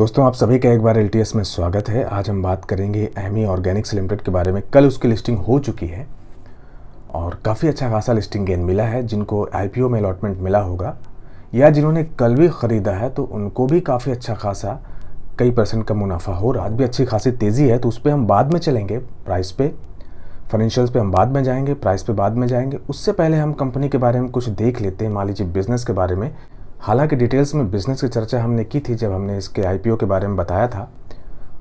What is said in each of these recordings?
दोस्तों, आप सभी का एक बार LTS में स्वागत है। आज हम बात करेंगे एमी ऑर्गेनिक्स लिमिटेड के बारे में। कल उसकी लिस्टिंग हो चुकी है और काफ़ी अच्छा खासा लिस्टिंग गेन मिला है। जिनको IPO में अलॉटमेंट मिला होगा या जिन्होंने कल भी ख़रीदा है तो उनको भी काफ़ी अच्छा खासा कई % का मुनाफा हो रहा है। आज भी अच्छी खासी तेज़ी है, तो उस पर हम बाद में चलेंगे। प्राइस पे, फाइनेंशियल्स पे हम बाद में जाएंगे, प्राइस पे बाद में जाएंगे। उससे पहले हम कंपनी के बारे में कुछ देख लेते हैं। मान लीजिए बिज़नेस के बारे में। हालांकि डिटेल्स में बिज़नेस की चर्चा हमने की थी जब हमने इसके IPO के बारे में बताया था,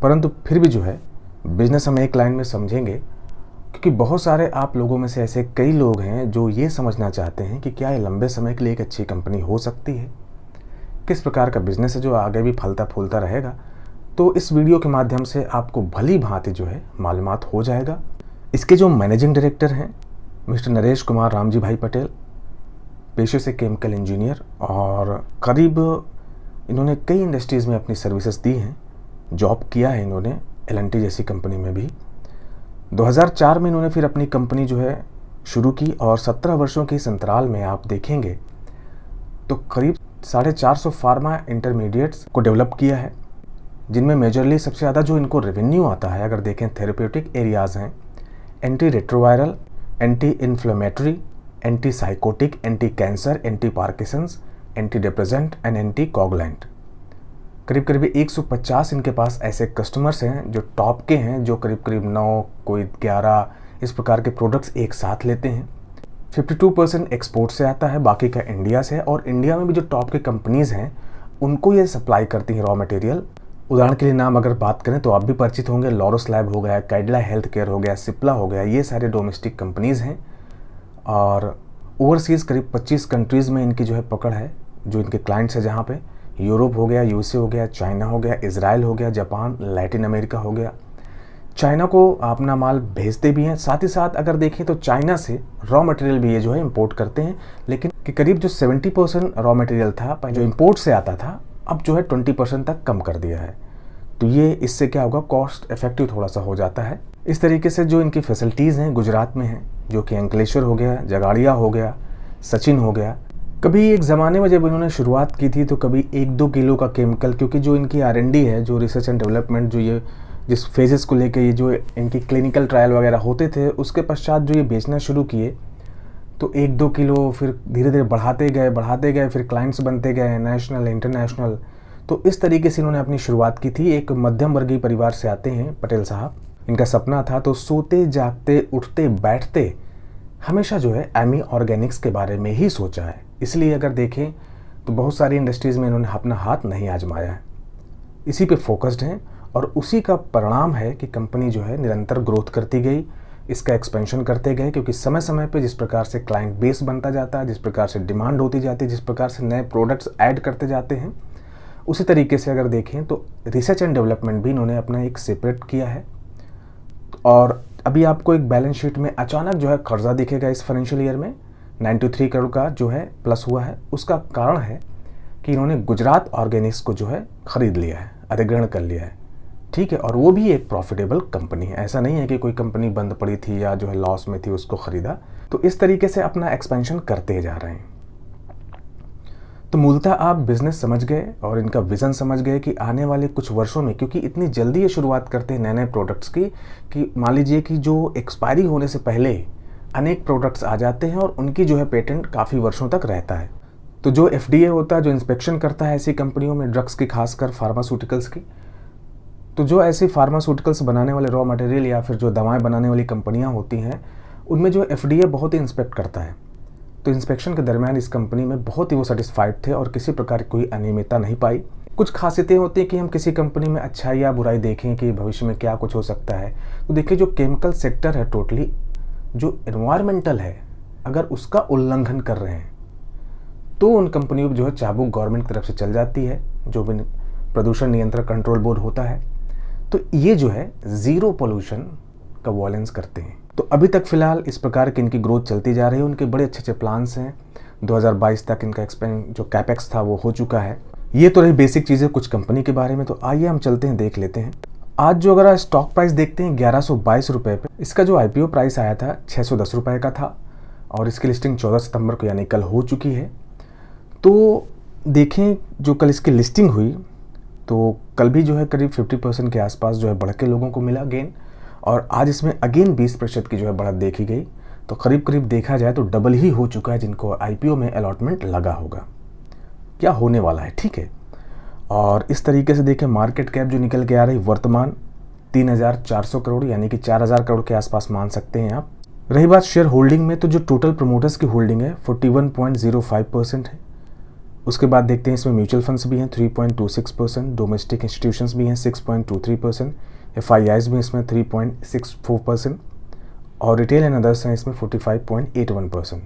परंतु फिर भी जो है बिज़नेस हम एक लाइन में समझेंगे, क्योंकि बहुत सारे आप लोगों में से ऐसे कई लोग हैं जो ये समझना चाहते हैं कि क्या ये लंबे समय के लिए एक अच्छी कंपनी हो सकती है, किस प्रकार का बिज़नेस है जो आगे भी फलता फूलता रहेगा। तो इस वीडियो के माध्यम से आपको भली भांति जो है मालूमात हो जाएगा। इसके जो मैनेजिंग डायरेक्टर हैं मिस्टर नरेश कुमार रामजी भाई पटेल, पेशे से केमिकल इंजीनियर, और करीब इन्होंने कई इंडस्ट्रीज़ में अपनी सर्विसेज दी हैं। जॉब किया है इन्होंने L&T जैसी कंपनी में भी। 2004 में इन्होंने फिर अपनी कंपनी जो है शुरू की और 17 वर्षों के इस अंतराल में आप देखेंगे तो करीब 450 फार्मा इंटरमीडिएट्स को डेवलप किया है, जिनमें मेजरली सबसे ज़्यादा जो इनको रेवेन्यू आता है, अगर देखें थेरेप्यूटिक एरियाज़ हैं anti retroviral, anti inflammatory, anti psychotic, anti cancer, anti Parkinson's, anti depressant and anti coagulant. करीब करीब 150 इनके पास ऐसे कस्टमर्स हैं जो टॉप के हैं, जो करीब करीब 9 कोई 11 इस प्रकार के प्रोडक्ट्स एक साथ लेते हैं। 52% एक्सपोर्ट से आता है, बाकी का इंडिया से है। और इंडिया में भी जो टॉप के कंपनीज़ हैं उनको ये सप्लाई करती हैं रॉ मटेरियल। उदाहरण के लिए नाम अगर बात करें तो आप भी परिचित होंगे, लॉरस लैब हो गया, कैडिला हेल्थ केयर हो गया, सिप्ला हो गया, ये सारे डोमेस्टिक कंपनीज़ हैं। और ओवरसीज़ करीब 25 कंट्रीज़ में इनकी जो है पकड़ है, जो इनके क्लाइंट्स हैं, जहाँ पे यूरोप हो गया, USA हो गया, चाइना हो गया, इजराइल हो गया, जापान, लैटिन अमेरिका हो गया। चाइना को अपना माल भेजते भी हैं। साथ ही साथ अगर देखें तो चाइना से रॉ मटेरियल भी ये जो है इंपोर्ट करते हैं, लेकिन कि करीब जो 70% रॉ मटेरियल था जो इंपोर्ट से आता था, अब जो है 20% तक कम कर दिया है। तो ये इससे क्या होगा, कॉस्ट इफेक्टिव थोड़ा सा हो जाता है। इस तरीके से जो इनकी फैसिलिटीज़ हैं गुजरात में हैं, जो कि अंकलेश्वर हो गया, जगाड़िया हो गया, सचिन हो गया। कभी एक ज़माने में जब इन्होंने शुरुआत की थी तो कभी 1-2 किलो का केमिकल, क्योंकि जो इनकी R&D है, जो रिसर्च एंड डेवलपमेंट, जो ये जिस फेजेस को लेके ये जो इनकी क्लिनिकल ट्रायल वगैरह होते थे, उसके पश्चात जो ये बेचना शुरू किए तो 1-2 किलो, फिर धीरे धीरे बढ़ाते गए, फिर क्लाइंट्स बनते गए, नेशनल, इंटरनेशनल। तो इस तरीके से इन्होंने अपनी शुरुआत की थी। एक मध्यम वर्गीय परिवार से आते हैं पटेल साहब। इनका सपना था तो सोते जागते उठते बैठते हमेशा जो है एमी ऑर्गेनिक्स के बारे में ही सोचा है। इसलिए अगर देखें तो बहुत सारी इंडस्ट्रीज़ में इन्होंने अपना हाथ नहीं आजमाया है, इसी पे फोकस्ड हैं। और उसी का परिणाम है कि कंपनी जो है निरंतर ग्रोथ करती गई, इसका एक्सपेंशन करते गए, क्योंकि समय समय पे जिस प्रकार से क्लाइंट बेस बनता जाता है, जिस प्रकार से डिमांड होती जाती है, जिस प्रकार से नए प्रोडक्ट्स ऐड करते जाते हैं, उसी तरीके से अगर देखें तो रिसर्च एंड डेवलपमेंट भी इन्होंने अपना एक सेपरेट किया है। और अभी आपको एक बैलेंस शीट में अचानक जो है कर्जा दिखेगा इस फाइनेंशियल ईयर में 93 करोड़ का जो है प्लस हुआ है। उसका कारण है कि इन्होंने गुजरात ऑर्गेनिक्स को जो है ख़रीद लिया है, अधिग्रहण कर लिया है, ठीक है। और वो भी एक प्रॉफिटेबल कंपनी है, ऐसा नहीं है कि कोई कंपनी बंद पड़ी थी या जो है लॉस में थी उसको ख़रीदा। तो इस तरीके से अपना एक्सपेंशन करते जा रहे हैं। तो मूलतः आप बिज़नेस समझ गए और इनका विज़न समझ गए कि आने वाले कुछ वर्षों में, क्योंकि इतनी जल्दी ये शुरुआत करते हैं नए नए प्रोडक्ट्स की, कि मान लीजिए कि जो एक्सपायरी होने से पहले अनेक प्रोडक्ट्स आ जाते हैं और उनकी जो है पेटेंट काफ़ी वर्षों तक रहता है। तो जो FDA होता है, जो इंस्पेक्शन करता है ऐसी कंपनियों में, ड्रग्स की, खासकर फार्मास्यूटिकल्स की, तो जो ऐसी फार्मास्यूटिकल्स बनाने वाले रॉ मटेरियल या फिर जो दवाएँ बनाने वाली कंपनियाँ होती हैं, उनमें जो FDA बहुत ही इंस्पेक्ट करता है। तो इंस्पेक्शन के दरमियान इस कंपनी में बहुत ही वो सेटिस्फाइड थे और किसी प्रकार की कोई अनियमितता नहीं पाई। कुछ खासियतें होती हैं कि हम किसी कंपनी में अच्छाई या बुराई देखें कि भविष्य में क्या कुछ हो सकता है। तो देखिए, जो केमिकल सेक्टर है टोटली, जो एनवायरमेंटल है, अगर उसका उल्लंघन कर रहे हैं तो उन कंपनियों को जो है चाबुक गवर्नमेंट की तरफ से चल जाती है, जो भी प्रदूषण नियंत्रण कंट्रोल बोर्ड होता है। तो ये जो है ज़ीरो पोल्यूशन का वॉयलेंस करते हैं। तो अभी तक फिलहाल इस प्रकार की इनकी ग्रोथ चलती जा रही है। उनके बड़े अच्छे अच्छे प्लान्स हैं। 2022 तक इनका जो कैपेक्स था वो हो चुका है। ये तो रही बेसिक चीज़ें कुछ कंपनी के बारे में। तो आइए हम चलते हैं, देख लेते हैं। आज जो अगर स्टॉक प्राइस देखते हैं 1122 रुपये पे, इसका जो IPO प्राइस आया था 610 रुपये का था और इसकी लिस्टिंग 14 सितंबर को यानी कल हो चुकी है। तो देखें जो कल इसकी लिस्टिंग हुई तो कल भी जो है करीब 50% के आसपास जो है बढ़ के लोगों को मिला गेन, और आज इसमें अगेन 20% की जो है बढ़त देखी गई। तो करीब करीब देखा जाए तो डबल ही हो चुका है जिनको आईपीओ में अलॉटमेंट लगा होगा। क्या होने वाला है, ठीक है। और इस तरीके से देखें, मार्केट कैप जो निकल के आ रही वर्तमान 3,400 करोड़, यानी कि 4,000 करोड़ के आसपास मान सकते हैं आप। रही बात शेयर होल्डिंग में, तो जो टोटल प्रमोटर्स की होल्डिंग है 41.05% है। उसके बाद देखते हैं इसमें म्यूचुअल फंड्स भी हैं 3.26%, डोमेस्टिक इंस्टीट्यूशंस भी हैं 6.23%, एफआईआईज भी इसमें 3.64% और रिटेल एंड अदर्स हैं इसमें 45.81%।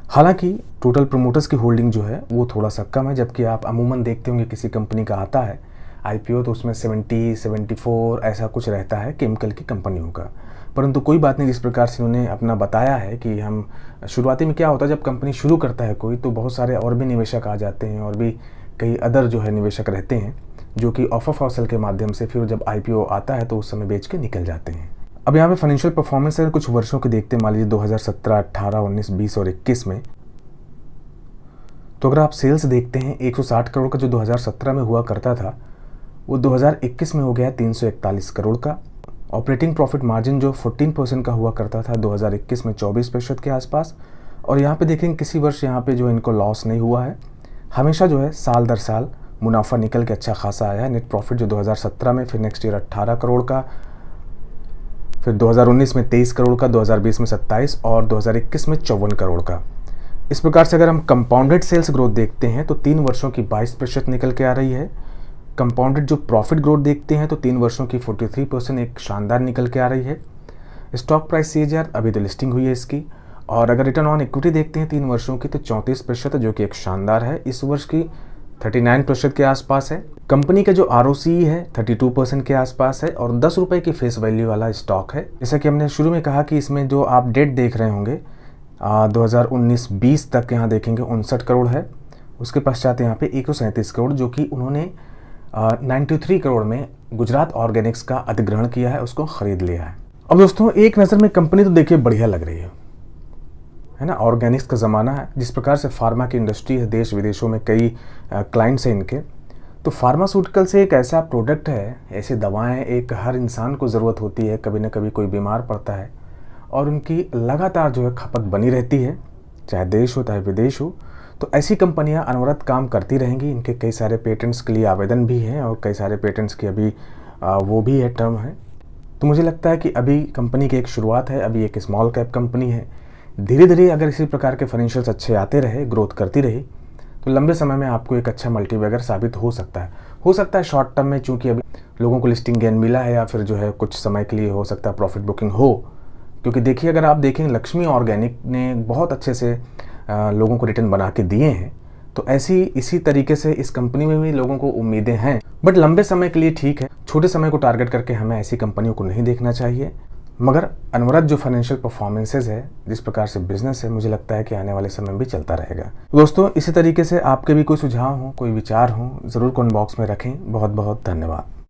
हालांकि टोटल प्रमोटर्स की होल्डिंग जो है वो थोड़ा सा कम है, जबकि आप अमूमन देखते होंगे किसी कंपनी का आता है आईपीओ तो उसमें 70-74 ऐसा कुछ रहता है केमिकल की कंपनियों का। परंतु कोई बात नहीं, जिस प्रकार से उन्होंने अपना बताया है कि हम शुरुआती में क्या होता है जब कंपनी शुरू करता है कोई, तो बहुत सारे और भी निवेशक आ जाते हैं और भी कई अदर जो है निवेशक रहते हैं जो कि ऑफर फॉर सेल के माध्यम से फिर जब आईपीओ आता है तो उस समय बेच के निकल जाते हैं। अब यहाँ पे फाइनेंशियल परफॉर्मेंस अगर कुछ वर्षों के देखते हैं, मान लीजिए 2017, 18, 19, 20 और 21 में, तो अगर आप सेल्स देखते हैं 160 करोड़ का जो 2017 में हुआ करता था वो 2021 में हो गया 341 करोड़ का। ऑपरेटिंग प्रॉफिट मार्जिन जो 14% का हुआ करता था 2021 में 24% के आसपास। और यहाँ पे देखेंगे किसी वर्ष यहाँ पे जो इनको लॉस नहीं हुआ है, हमेशा जो है साल दर साल मुनाफा निकल के अच्छा खासा आया है। नेट प्रॉफिट जो 2017 में, फिर नेक्स्ट ईयर 18 करोड़ का, फिर 2019 में 23 करोड़ का, 2020 में 27 और 2021 में 54 करोड़ का। इस प्रकार से अगर हम कंपाउंडेड सेल्स ग्रोथ देखते हैं तो 3 वर्षों की 22% निकल के आ रही है। कंपाउंडेड जो प्रॉफिट ग्रोथ देखते हैं तो 3 वर्षों की 43% एक शानदार निकल के आ रही है। स्टॉक प्राइस CAGR अभी तो लिस्टिंग हुई है इसकी, और अगर रिटर्न ऑन इक्विटी देखते हैं 3 वर्षों की तो 34% जो कि एक शानदार है। इस वर्ष की 39% के आसपास है। कंपनी का जो ROCE है 32% के आसपास है और 10 रुपये की फेस वैल्यू वाला स्टॉक है। जैसा कि हमने शुरू में कहा कि इसमें जो आप डेट देख रहे होंगे 2019-20 तक यहाँ देखेंगे 59 करोड़ है। उसके पश्चात यहाँ पे 137 करोड़ जो कि उन्होंने 93 करोड़ में गुजरात ऑर्गेनिक्स का अधिग्रहण किया है, उसको खरीद लिया है। अब दोस्तों एक नज़र में कंपनी तो देखिए बढ़िया लग रही है ना। ऑर्गेनिक्स का ज़माना है, जिस प्रकार से फार्मा की इंडस्ट्री है, देश विदेशों में कई क्लाइंट्स हैं इनके। तो फार्मास्यूटिकल से एक ऐसा प्रोडक्ट है, ऐसी दवाएं एक हर इंसान को ज़रूरत होती है, कभी ना कभी कोई बीमार पड़ता है और उनकी लगातार जो है खपत बनी रहती है, चाहे देश हो चाहे विदेश हो। तो ऐसी कंपनियां अनवरत काम करती रहेंगी। इनके कई सारे पेटेंट्स के लिए आवेदन भी हैं और कई सारे पेटेंट्स की अभी वो भी है टर्म है। तो मुझे लगता है कि अभी कंपनी की एक शुरुआत है, अभी एक स्मॉल कैप कंपनी है। धीरे धीरे अगर इसी प्रकार के फाइनेंशियल्स अच्छे आते रहे, ग्रोथ करती रही, तो लंबे समय में आपको एक अच्छा मल्टीबैगर साबित हो सकता है। शॉर्ट टर्म में, चूँकि अभी लोगों को लिस्टिंग गेन मिला है या फिर जो है कुछ समय के लिए हो सकता है प्रॉफिट बुकिंग हो। क्योंकि देखिए अगर आप देखें लक्ष्मी ऑर्गेनिक ने बहुत अच्छे से लोगों को रिटर्न बना के दिए हैं, तो इसी तरीके से इस कंपनी में भी लोगों को उम्मीदें हैं। बट लंबे समय के लिए ठीक है, छोटे समय को टारगेट करके हमें ऐसी कंपनियों को नहीं देखना चाहिए। मगर अनवरत जो फाइनेंशियल परफॉर्मेंसेज है, जिस प्रकार से बिजनेस है, मुझे लगता है कि आने वाले समय में भी चलता रहेगा। दोस्तों इसी तरीके से आपके भी कोई सुझाव हो, कोई विचार हो, ज़रूर कमेंट बॉक्स में रखें। बहुत बहुत धन्यवाद।